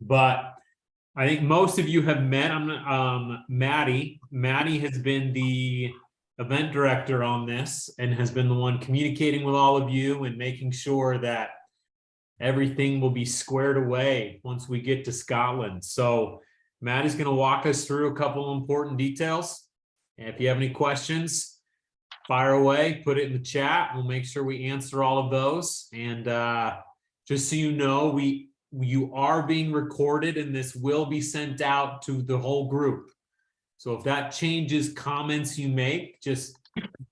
but I think most of you have met. Maddie. Maddie has been the event director on this and has been the one communicating with all of you and making sure that everything will be squared away once we get to Scotland. So Maddie's going to walk us through a couple of important details. And if you have any questions, fire away, put it in the chat. We'll make sure we answer all of those. And just so you know, you are being recorded and this will be sent out to the whole group. So if that changes comments you make, just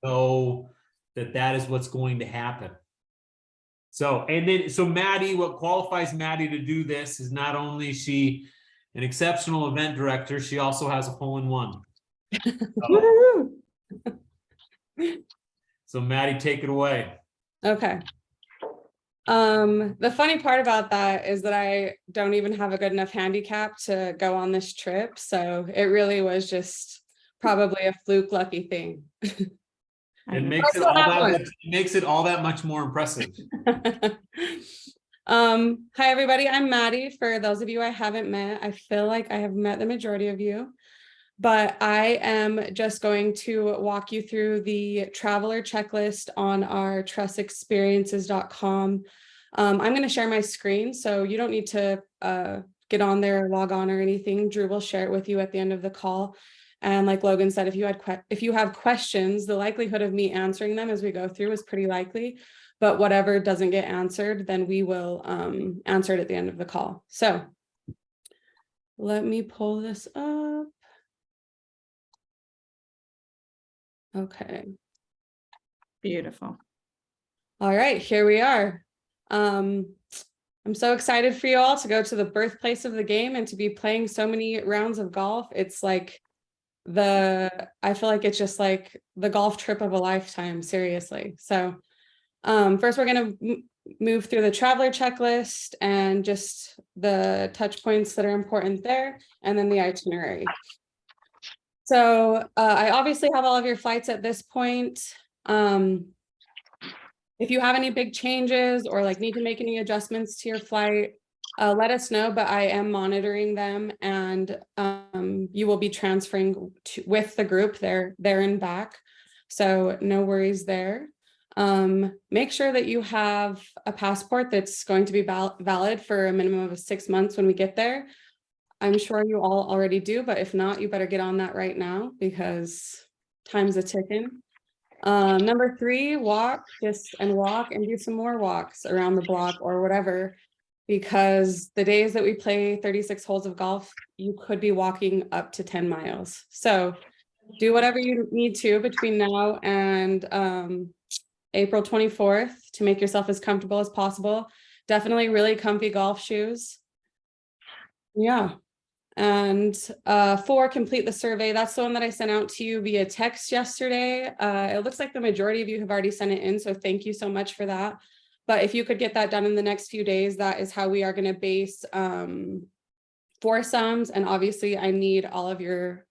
know that that is what's going to happen. So Maddie, what qualifies Maddie to do this is not only is she an exceptional event director, she also has a hole-in-one. So Maddie, take it away. Okay. The funny part about that is that I don't even have a good enough handicap to go on this trip. So it really was just probably a fluke lucky thing. It makes it all that much more impressive. Hi everybody, I'm Maddie. For those of you I haven't met, I feel like I have met the majority of you, but I am just going to walk you through the traveler checklist on our trustexperiences.com. I'm going to share my screen, so you don't need to get on there, log on or anything. Drew will share it with you at the end of the call. And like Logan said, if you have questions, the likelihood of me answering them as we go through is pretty likely, but whatever doesn't get answered, then we will answer it at the end of the call. So let me pull this up. Okay. Beautiful. All right, here we are. I'm so excited for you all to go to the birthplace of the game and to be playing so many rounds of golf. It's like I feel like it's just like the golf trip of a lifetime, seriously. So first we're going to move through the traveler checklist and just the touch points that are important there, and then the itinerary. So I obviously have all of your flights at this point. If you have any big changes or like need to make any adjustments to your flight, let us know, but I am monitoring them, and you will be transferring with the group there and back. So no worries there. Make sure that you have a passport that's going to be valid for a minimum of 6 months when we get there. I'm sure you all already do, but if not, you better get on that right now because time's a ticking. Number 3, walk and do some more walks around the block or whatever, because the days that we play 36 holes of golf, you could be walking up to 10 miles. So do whatever you need to between now and April 24th to make yourself as comfortable as possible. Definitely really comfy golf shoes. Yeah. And 4, complete the survey. That's the one that I sent out to you via text yesterday. It looks like the majority of you have already sent it in, so thank you so much for that. But if you could get that done in the next few days, that is how we are going to base foursomes. And obviously I need all of your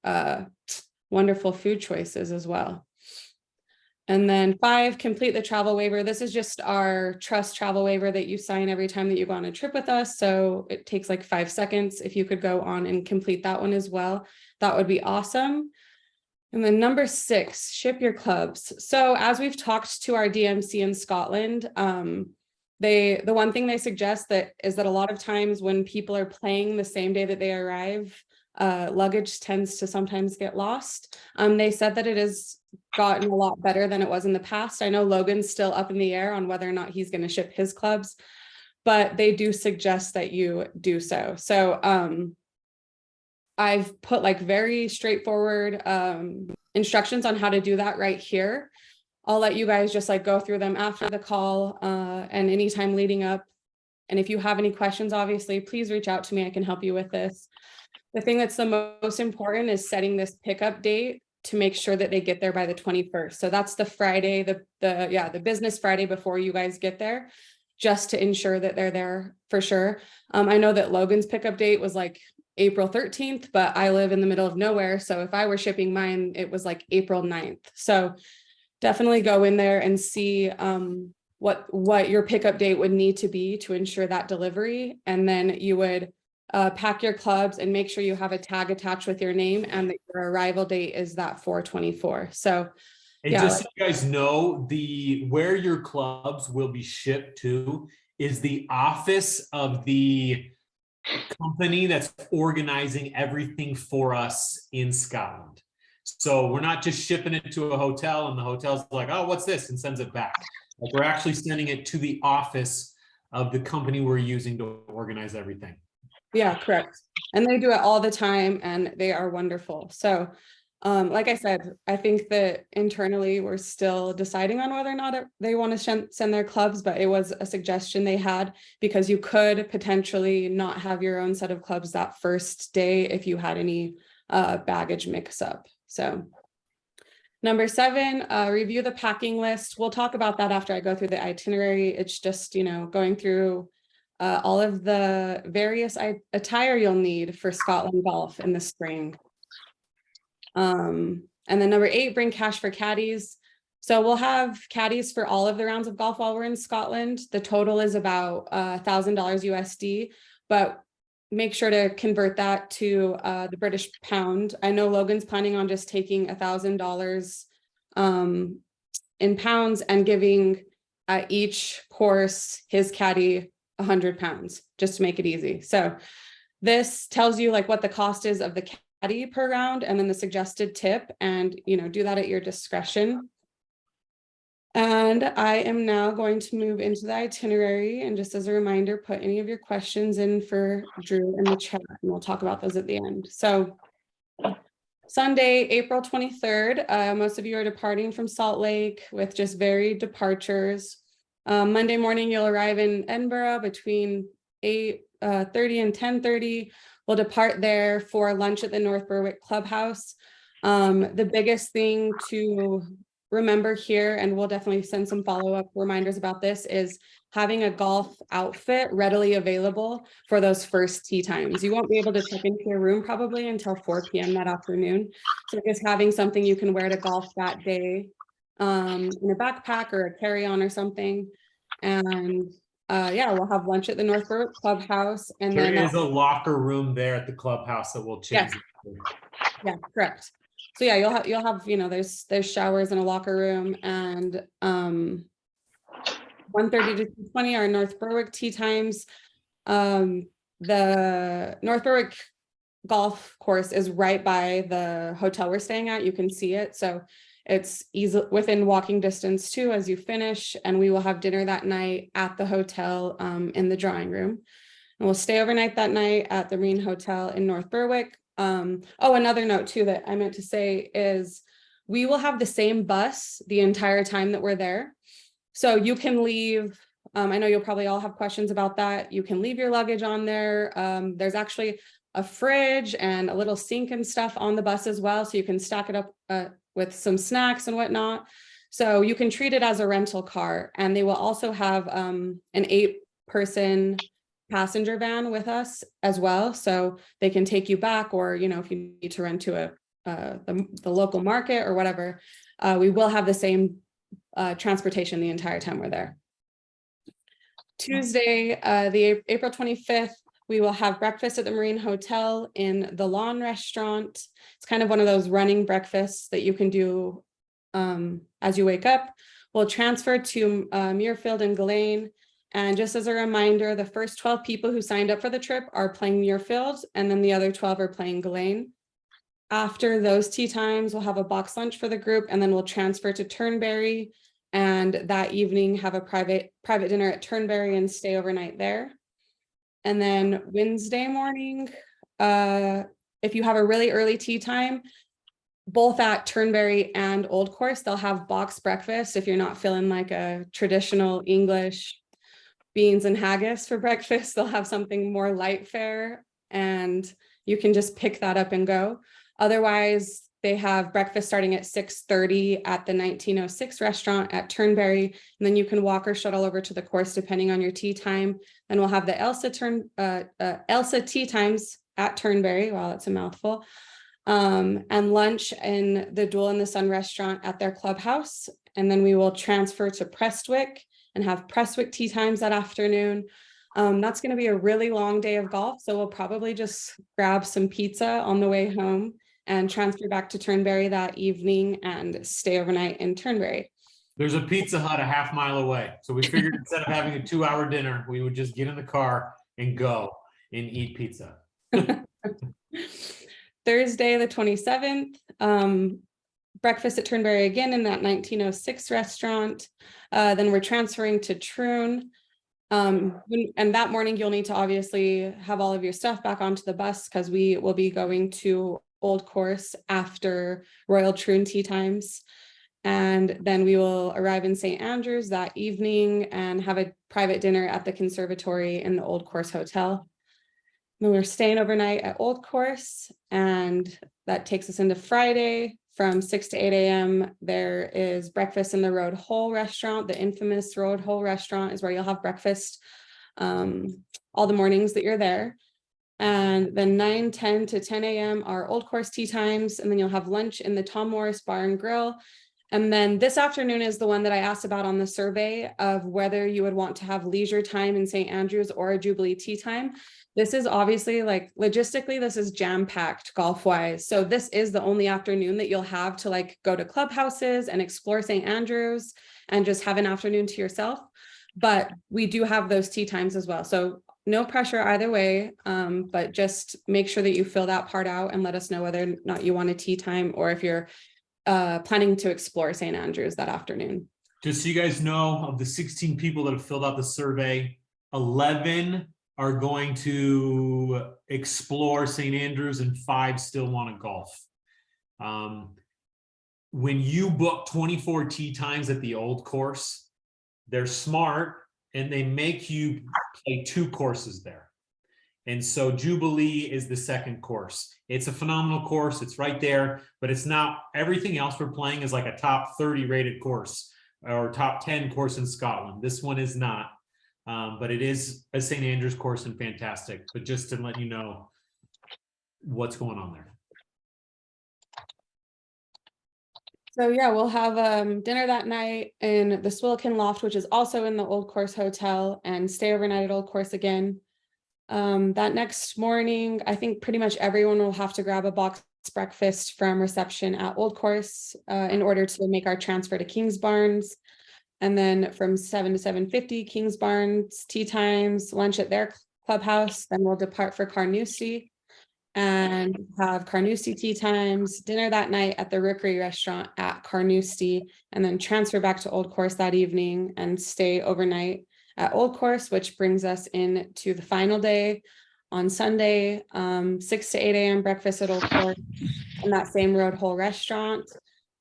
wonderful food choices as well. And then 5, complete the travel waiver. This is just our trust travel waiver that you sign every time that you go on a trip with us. So it takes like 5 seconds. If you could go on and complete that one as well, that would be awesome. And then number 6, ship your clubs. So as we've talked to our DMC in Scotland, the one thing they suggest is that a lot of times when people are playing the same day that they arrive, luggage tends to sometimes get lost. They said that it has gotten a lot better than it was in the past. I know Logan's still up in the air on whether or not he's going to ship his clubs, but they do suggest that you do so. So I've put like very straightforward instructions on how to do that right here. I'll let you guys just like go through them after the call and anytime leading up. And if you have any questions, obviously, please reach out to me. I can help you with this. The thing that's the most important is setting this pickup date to make sure that they get there by the 21st. So that's the Friday, the business Friday before you guys get there, just to ensure that they're there for sure. I know that Logan's pickup date was like April 13th, but I live in the middle of nowhere. So if I were shipping mine, it was like April 9th. So definitely go in there and see what your pickup date would need to be to ensure that delivery. And then you would pack your clubs and make sure you have a tag attached with your name and that your arrival date is that 4/24. So And yeah, just so you guys know, where your clubs will be shipped to is the office of the company that's organizing everything for us in Scotland. So we're not just shipping it to a hotel and the hotel's like, oh, what's this? And sends it back. Like, we're actually sending it to the office of the company we're using to organize everything. yeah, correct. And they do it all the time and they are wonderful. So like I said, I think that internally we're still deciding on whether or not they want to send their clubs, but it was a suggestion they had because you could potentially not have your own set of clubs that first day if you had any baggage mix up. So number 7, review the packing list. We'll talk about that after I go through the itinerary. It's just, going through all of the various attire you'll need for Scotland golf in the spring. And then number 8, bring cash for caddies. So we'll have caddies for all of the rounds of golf while we're in Scotland. The total is about $1,000 USD, but make sure to convert that to the British pound. I know Logan's planning on just taking $1,000 in pounds and giving each course his caddy 100 pounds, just to make it easy. So this tells you like what the cost is of the caddy per round and then the suggested tip, and do that at your discretion. And I am now going to move into the itinerary, and just as a reminder, put any of your questions in for Drew in the chat and we'll talk about those at the end. So Sunday, April 23rd, most of you are departing from Salt Lake with just varied departures. Monday morning, you'll arrive in Edinburgh between 8:30 and 10:30. We'll depart there for lunch at the North Berwick Clubhouse. The biggest thing to remember here, and we'll definitely send some follow-up reminders about this, is having a golf outfit readily available for those first tee times. You won't be able to check into your room probably until 4 p.m. that afternoon. So just having something you can wear to golf that day in a backpack or a carry-on or something. And yeah, we'll have lunch at the North Berwick Clubhouse, and There then is a locker room there at the clubhouse that will change. yeah, correct. So yeah, you'll have there's showers and a locker room, and 1:30 to 2:20 are North Berwick tee times. The North Berwick golf course is right by the hotel we're staying at. You can see it, so it's easy within walking distance too as you finish. And we will have dinner that night at the hotel in the drawing room, and we'll stay overnight that night at the Marine Hotel in North Berwick. Oh, another note too that I meant to say is we will have the same bus the entire time that we're there. So you can leave, I know you'll probably all have questions about that. You can leave your luggage on there. There's actually a fridge and a little sink and stuff on the bus as well. So you can stack it up with some snacks and whatnot. So you can treat it as a rental car. And they will also have an 8-person passenger van with us as well. So they can take you back, or, if you need to run to the local market or whatever, we will have the same transportation the entire time we're there. Tuesday, the April 25th, we will have breakfast at the Marine Hotel in the Lawn Restaurant. It's kind of one of those running breakfasts that you can do as you wake up. We'll transfer to Muirfield and Ghislaine. And just as a reminder, the first 12 people who signed up for the trip are playing Muirfield, and then the other 12 are playing Ghislaine. After those tee times, we'll have a box lunch for the group, and then we'll transfer to Turnberry, and that evening have a private dinner at Turnberry and stay overnight there. And then Wednesday morning, if you have a really early tee time, both at Turnberry and Old Course, they'll have box breakfast if you're not feeling like a traditional English beans and haggis for breakfast. They'll have something more light fare, and you can just pick that up and go. Otherwise, they have breakfast starting at 6:30 at the 1906 restaurant at Turnberry, and then you can walk or shuttle over to the course depending on your tee time. And we'll have the Elsa tee times at Turnberry. Wow, that's a mouthful. And lunch in the Duel in the Sun restaurant at their clubhouse. And then we will transfer to Prestwick and have Prestwick tee times that afternoon. That's going to be a really long day of golf, so we'll probably just grab some pizza on the way home and transfer back to Turnberry that evening and stay overnight in Turnberry. There's a Pizza Hut a half mile away. So we figured instead of having a 2-hour dinner, we would just get in the car and go and eat pizza. Thursday, the 27th, breakfast at Turnberry again in that 1906 restaurant. Then we're transferring to Troon. And that morning you'll need to obviously have all of your stuff back onto the bus because we will be going to Old Course after Royal Troon tea times. And then we will arrive in St. Andrews that evening and have a private dinner at the conservatory in the Old Course Hotel. Then we're staying overnight at Old Course, and that takes us into Friday from 6 to 8 a.m. There is breakfast in the Road Hole restaurant. The infamous Road Hole restaurant is where you'll have breakfast all the mornings that you're there. And then 9, 10 to 10 a.m. are Old Course tea times, and then you'll have lunch in the Tom Morris Bar and Grill. And then this afternoon is the one that I asked about on the survey of whether you would want to have leisure time in St. Andrews or a Jubilee tea time. This is obviously, like, logistically, this is jam-packed golf-wise. So this is the only afternoon that you'll have to, like, go to clubhouses and explore St. Andrews and just have an afternoon to yourself. But we do have those tea times as well. So no pressure either way, but just make sure that you fill that part out and let us know whether or not you want a tea time or if you're planning to explore St. Andrews that afternoon. Just so you guys know, of the 16 people that have filled out the survey, 11 are going to explore St. Andrews and 5 still want to golf. When you book 24 tee times at the Old Course, they're smart and they make you play 2 courses there. And so Jubilee is the second course. It's a phenomenal course. It's right there, but it's not, everything else we're playing is like a top 30 rated course or top 10 course in Scotland. This one is not, but it is a St. Andrews course and fantastic. But just to let you know what's going on there. So yeah, we'll have dinner that night in the Swilcan Loft, which is also in the Old Course Hotel, and stay overnight at Old Course again. That next morning, I think pretty much everyone will have to grab a box breakfast from reception at Old Course in order to make our transfer to Kings Barnes. And then from 7 to 7:50, Kings Barnes tea times, lunch at their clubhouse. Then we'll depart for Carnoustie and have Carnoustie tea times, dinner that night at the Rookery restaurant at Carnoustie, and then transfer back to Old Course that evening and stay overnight at Old Course, which brings us into the final day on Sunday, 6 to 8 a.m. breakfast at Old Course in that same Road Hole restaurant.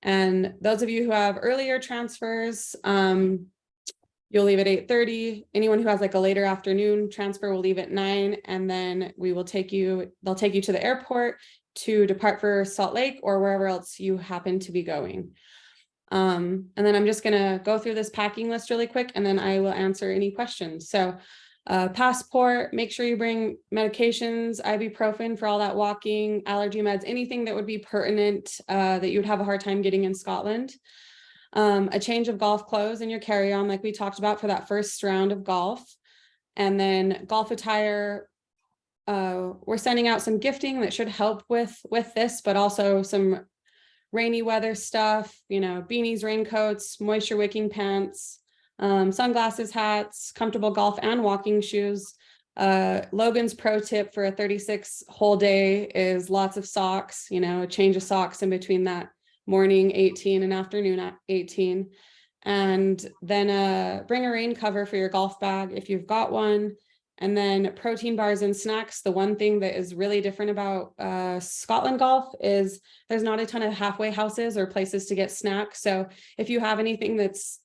And those of you who have earlier transfers, you'll leave at 8:30. Anyone who has like a later afternoon transfer will leave at 9, and then they'll take you to the airport to depart for Salt Lake or wherever else you happen to be going. And then I'm just gonna go through this packing list really quick, and then I will answer any questions. So passport, make sure you bring medications, ibuprofen for all that walking, allergy meds, anything that would be pertinent that you would have a hard time getting in Scotland. A change of golf clothes in your carry-on, like we talked about for that first round of golf. And then golf attire, we're sending out some gifting that should help with this, but also some rainy weather stuff, beanies, raincoats, moisture wicking pants, sunglasses, hats, comfortable golf and walking shoes. Logan's pro tip for a 36 hole day is lots of socks, a change of socks in between that morning 18 and afternoon 18. And then bring a rain cover for your golf bag if you've got one. And then protein bars and snacks. The one thing that is really different about Scotland golf is there's not a ton of halfway houses or places to get snacks. So if you have anything that's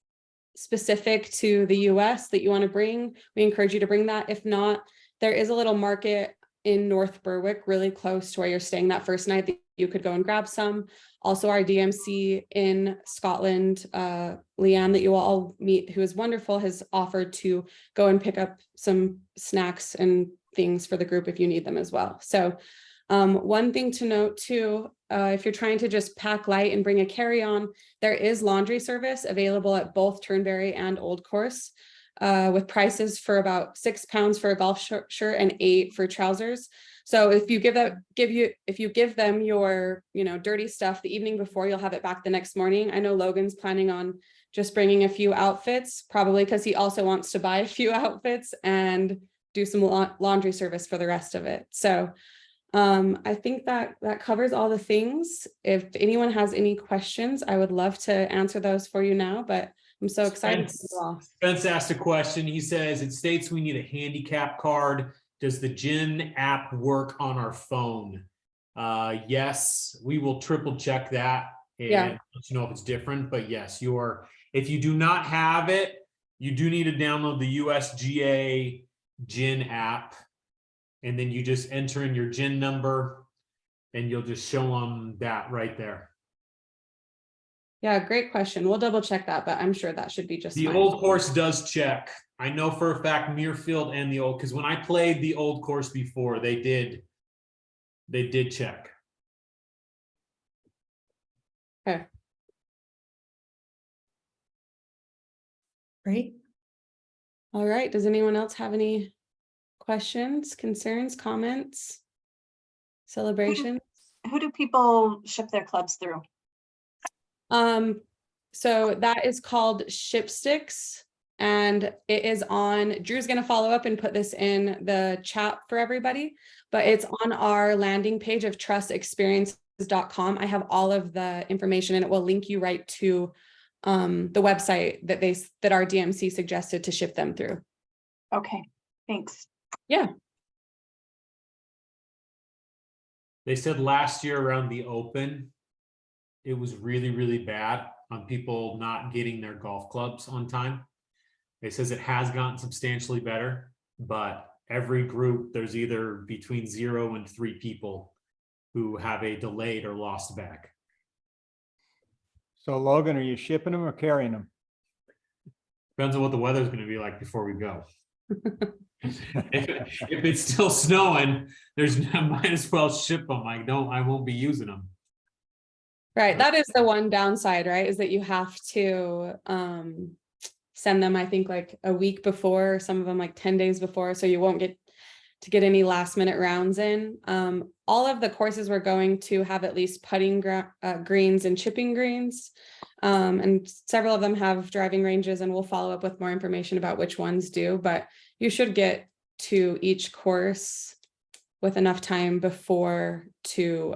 specific to the US that you want to bring, we encourage you to bring that. If not, there is a little market in North Berwick, really close to where you're staying that first night, that you could go and grab some. Also, our DMC in Scotland, Leanne, that you will all meet, who is wonderful, has offered to go and pick up some snacks and things for the group if you need them as well. So one thing to note too, if you're trying to just pack light and bring a carry-on, there is laundry service available at both Turnberry and Old Course. with prices for about £6 for a golf shirt and $8 for trousers. So if you give them your, dirty stuff the evening before, you'll have it back the next morning. I know Logan's planning on just bringing a few outfits, probably because he also wants to buy a few outfits and do some laundry service for the rest of it. So I think that covers all the things. If anyone has any questions, I would love to answer those for you now, but I'm so excited. Spence asked a question. He says, it states we need a handicap card. Does the GYN app work on our phone? Yes, we will triple check that and let you know if it's different, but yes, if you do not have it, you do need to download the USGA GYN app, and then you just enter in your GYN number and you'll just show them that right there. Yeah, great question. We'll double check that, but I'm sure that should be just the fine. Old course does check. I know for a fact Muirfield and the old, because when I played the old course before, they did check. Okay. Great. All right. Does anyone else have any questions, concerns, comments, celebrations? Who do people ship their clubs through? So that is called Shipsticks, and it is on, Drew's going to follow up and put this in the chat for everybody, but it's on our landing page of trustexperiences.com. I have all of the information, and it will link you right to the website that our DMC suggested to ship them through. Okay, thanks. Yeah. They said last year around the Open, it was really, really bad on people not getting their golf clubs on time. It says it has gotten substantially better, but every group, there's either between 0 and 3 people who have a delayed or lost bag. So Logan, are you shipping them or carrying them? Depends on what the weather's going to be like before we go. if it's still snowing, I might as well ship them. I won't be using them. Right. That is the one downside, right? Is that you have to send them, I think, like a week before, some of them like 10 days before. So you won't get any last minute rounds in. All of the courses we're going to have at least putting greens and chipping greens. And several of them have driving ranges, and we'll follow up with more information about which ones do, but you should get to each course with enough time before to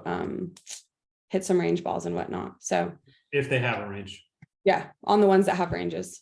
hit some range balls and whatnot. So if they have a range. Yeah, on the ones that have ranges.